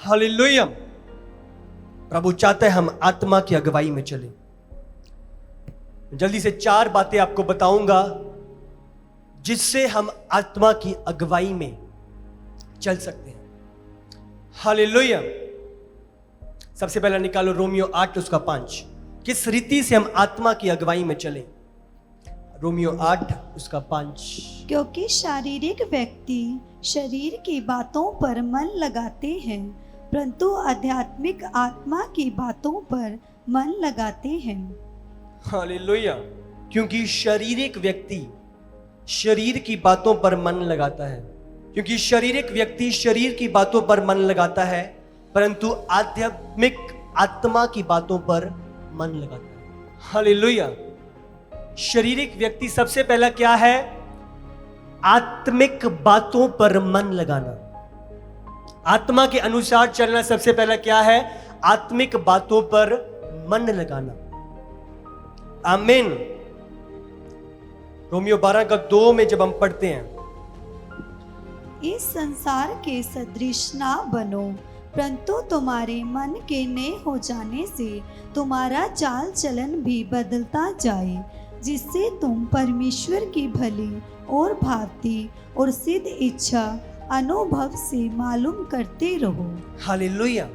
Hallelujah. प्रभु चाहता है हम आत्मा की अगुवाई में चलें। जल्दी से 4 बातें आपको बताऊंगा जिससे हम आत्मा की अगुवाई में चल सकते हैं। हालेलुया। सबसे पहला निकालो रोमियो 8 उसका 5। किस रीति से हम आत्मा की अगुवाई में चलें? रोमियो 8 उसका 5। क्योंकि शारीरिक व्यक्ति शरीर की बातों पर मन लगाते हैं, परंतु आध्यात्मिक आत्मा की बातों पर मन लगाते हैं। हालेलुया। क्योंकि शारीरिक व्यक्ति शरीर की बातों पर मन लगाता है, क्योंकि शारीरिक व्यक्ति शरीर की बातों पर मन लगाता है, परंतु आध्यात्मिक आत्मा की बातों पर मन लगाता है। हालेलुया। शारीरिक व्यक्ति सबसे पहला क्या है? आत्मिक बातों पर मन लगाना, आत्मा के अनुसार चलना। सबसे पहला क्या है? आत्मिक बातों पर मन लगाना। आमीन। रोमियो 12 का 2 में जब हम पढ़ते हैं, इस संसार के सदृश ना बनो, परंतु तुम्हारे मन के नए हो जाने से तुम्हारा चाल चलन भी बदलता जाए, जिससे तुम परमेश्वर की भली और भांति और सिद्ध इच्छा अनुभव से मालूम करते रहो। हालेलुया।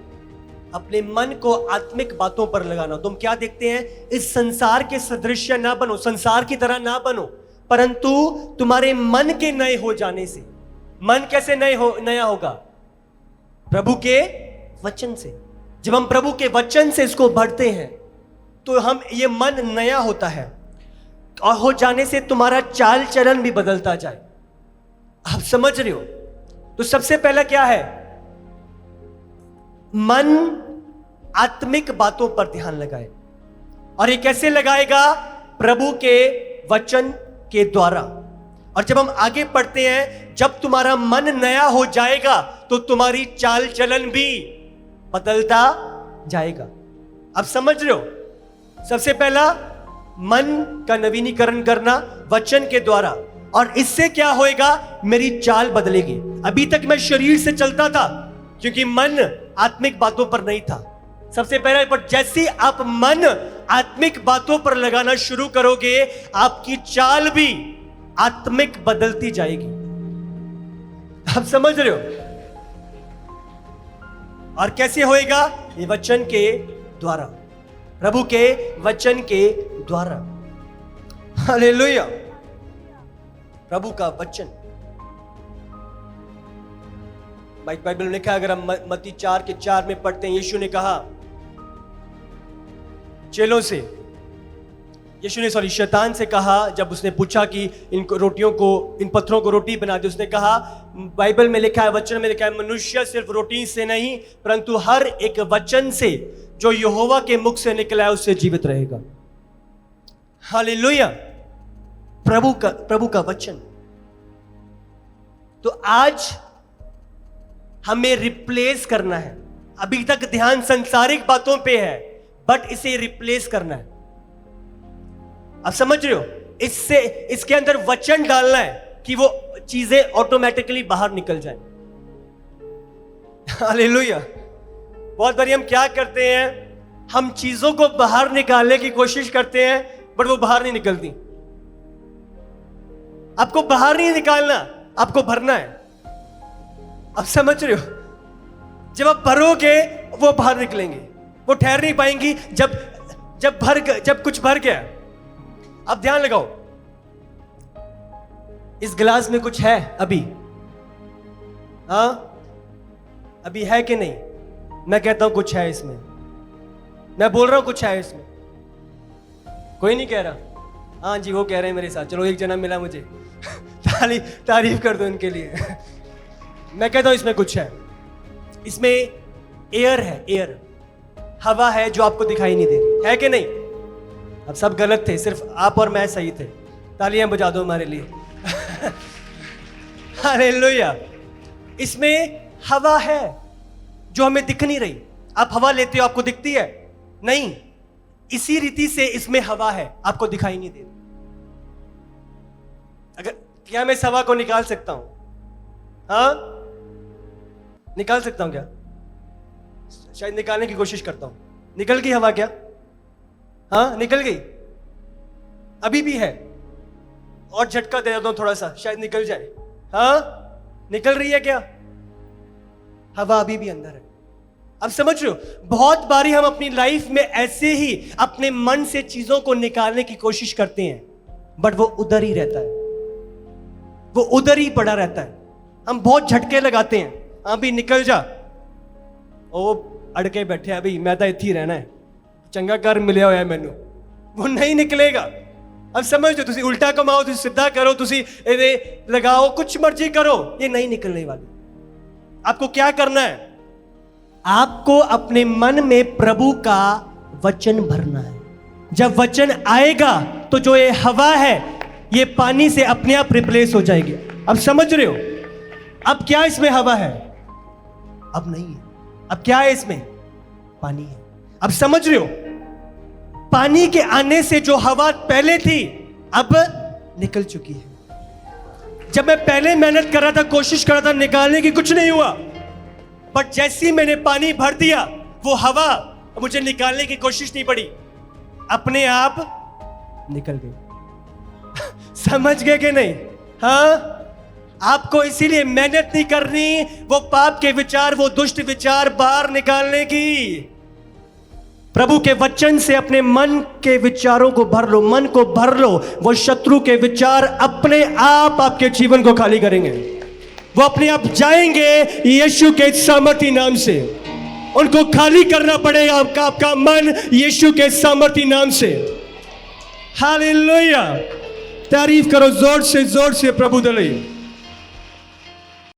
अपने मन को आत्मिक बातों पर लगाना। तुम क्या देखते हैं? इस संसार के सदृश ना बनो, संसार की तरह ना बनो, परंतु तुम्हारे मन के नए हो जाने से। मन कैसे नया होगा? प्रभु के वचन से। जब हम प्रभु के वचन से इसको पढ़ते हैं तो हम ये मन नया होता है, और हो जाने से तुम्हारा चाल चलन भी बदलता जाए। आप समझ रहे हो? तो सबसे पहला क्या है? मन आत्मिक बातों पर ध्यान लगाए। और ये कैसे लगाएगा? प्रभु के वचन के द्वारा। और जब हम आगे पढ़ते हैं, जब तुम्हारा मन नया हो जाएगा तो तुम्हारी चाल चलन भी बदलता जाएगा। आप समझ रहे हो? सबसे पहला मन का नवीनीकरण करना वचन के द्वारा, और इससे क्या होएगा? मेरी चाल बदलेगी। अभी तक मैं शरीर से चलता था क्योंकि मन आत्मिक बातों पर नहीं था। सबसे पहले, पर जैसे आप मन आत्मिक बातों पर लगाना शुरू करोगे, आपकी चाल भी आत्मिक बदलती जाएगी। आप समझ रहे हो? और कैसे होएगा? ये वचन के द्वारा, प्रभु के वचन के द्वारा। हालेलुया। प्रभु का वचन। बाइबल में लिखा है, अगर हम मत्ती 4 के 4 में पढ़ते हैं, यीशु ने कहा चेलों से, शैतान से कहा, जब उसने पूछा कि इन पत्थरों को रोटी बना दे, उसने कहा, बाइबल में लिखा है, वचन में लिखा है, मनुष्य सिर्फ रोटी से नहीं परंतु हर एक वचन से जो यहोवा के मुख से निकला है उससे जीवित रहेगा। हालेलुया। प्रभु का वचन। तो आज हमें रिप्लेस करना है। अभी तक ध्यान संसारिक बातों पे है, बट इसे रिप्लेस करना है। आप समझ रहे हो? इसके अंदर वचन डालना है कि वो चीजें ऑटोमेटिकली बाहर निकल जाएं। हालेलुया। बहुत बारी हम क्या करते हैं? हम चीजों को बाहर निकालने की कोशिश करते हैं, बट वो बाहर नहीं निकलती। आपको बाहर नहीं निकालना, आपको भरना है। आप समझ रहे हो? जब आप भरोगे वो बाहर निकलेंगे, वो ठहर नहीं पाएंगी। जब कुछ भर गया, अब ध्यान लगाओ, इस गिलास में कुछ है अभी? हाँ, अभी है कि नहीं? मैं कहता हूं कुछ है इसमें, मैं बोल रहा हूं कुछ है इसमें। कोई नहीं कह रहा? हाँ जी, वो कह रहे हैं मेरे साथ। चलो, एक जना मिला मुझे। तारीफ कर दो इनके लिए। मैं कहता हूं इसमें कुछ है। इसमें एयर है, एयर, हवा है जो आपको दिखाई नहीं दे रही है कि नहीं? अब सब गलत थे, सिर्फ आप और मैं सही थे। तालियां बजा दो हमारे लिए। हालेलुया। इसमें हवा है जो हमें दिख नहीं रही। आप हवा लेते हो, आपको दिखती है? नहीं। इसी रीति से इसमें हवा है, आपको दिखाई नहीं दे रही। अगर क्या मैं इस हवा को निकाल सकता हूं? हाँ, निकाल सकता हूं क्या? शायद निकालने की कोशिश करता हूं। निकल गई हवा क्या? हाँ निकल गई, अभी भी है। और झटका दे देता हूं थोड़ा सा, शायद निकल जाए। हाँ निकल रही है क्या? हवा अभी भी अंदर है। अब समझ रहे हो, बहुत बारी हम अपनी लाइफ में ऐसे ही अपने मन से चीजों को निकालने की कोशिश करते हैं, बट वो उधर ही रहता है, वो उधर ही पड़ा रहता है। हम बहुत झटके लगाते हैं, अभी निकल जा, ओ अड़के बैठे अभी मैं तो इत्थे ही रहना है, चंगा घर मिलिया होया मैनू, वो नहीं निकलेगा। अब समझ लो, तुसी उल्टा कमाओ, तुसी सीधा करो, तुसी लगाओ, कुछ मर्जी करो, ये नहीं निकलने वाली। आपको क्या करना है? आपको अपने मन में प्रभु का वचन भरना है। जब वचन आएगा तो जो ये हवा है ये पानी से अपने आप रिप्लेस हो जाएगी। अब समझ रहे हो? अब क्या इसमें हवा है? अब नहीं है। अब क्या है इसमें? पानी है। अब समझ रहे हो, पानी के आने से जो हवा पहले थी अब निकल चुकी है। जब मैं पहले मेहनत कर रहा था, कोशिश कर रहा था निकालने की, कुछ नहीं हुआ, बट जैसे ही मैंने पानी भर दिया, वो हवा मुझे निकालने की कोशिश नहीं पड़ी, अपने आप निकल गई। समझ गए कि नहीं? हाँ, आपको इसीलिए मेहनत नहीं करनी वो पाप के विचार, वो दुष्ट विचार बाहर निकालने की। प्रभु के वचन से अपने मन के विचारों को भर लो, मन को भर लो। वो शत्रु के विचार अपने आप आपके जीवन को खाली करेंगे, वो अपने आप जाएंगे यीशु के सामर्थी नाम से। उनको खाली करना पड़ेगा आपका मन यीशु के सामर्थी नाम से। हालेलुया! तारीफ करो जोर से प्रभु दले।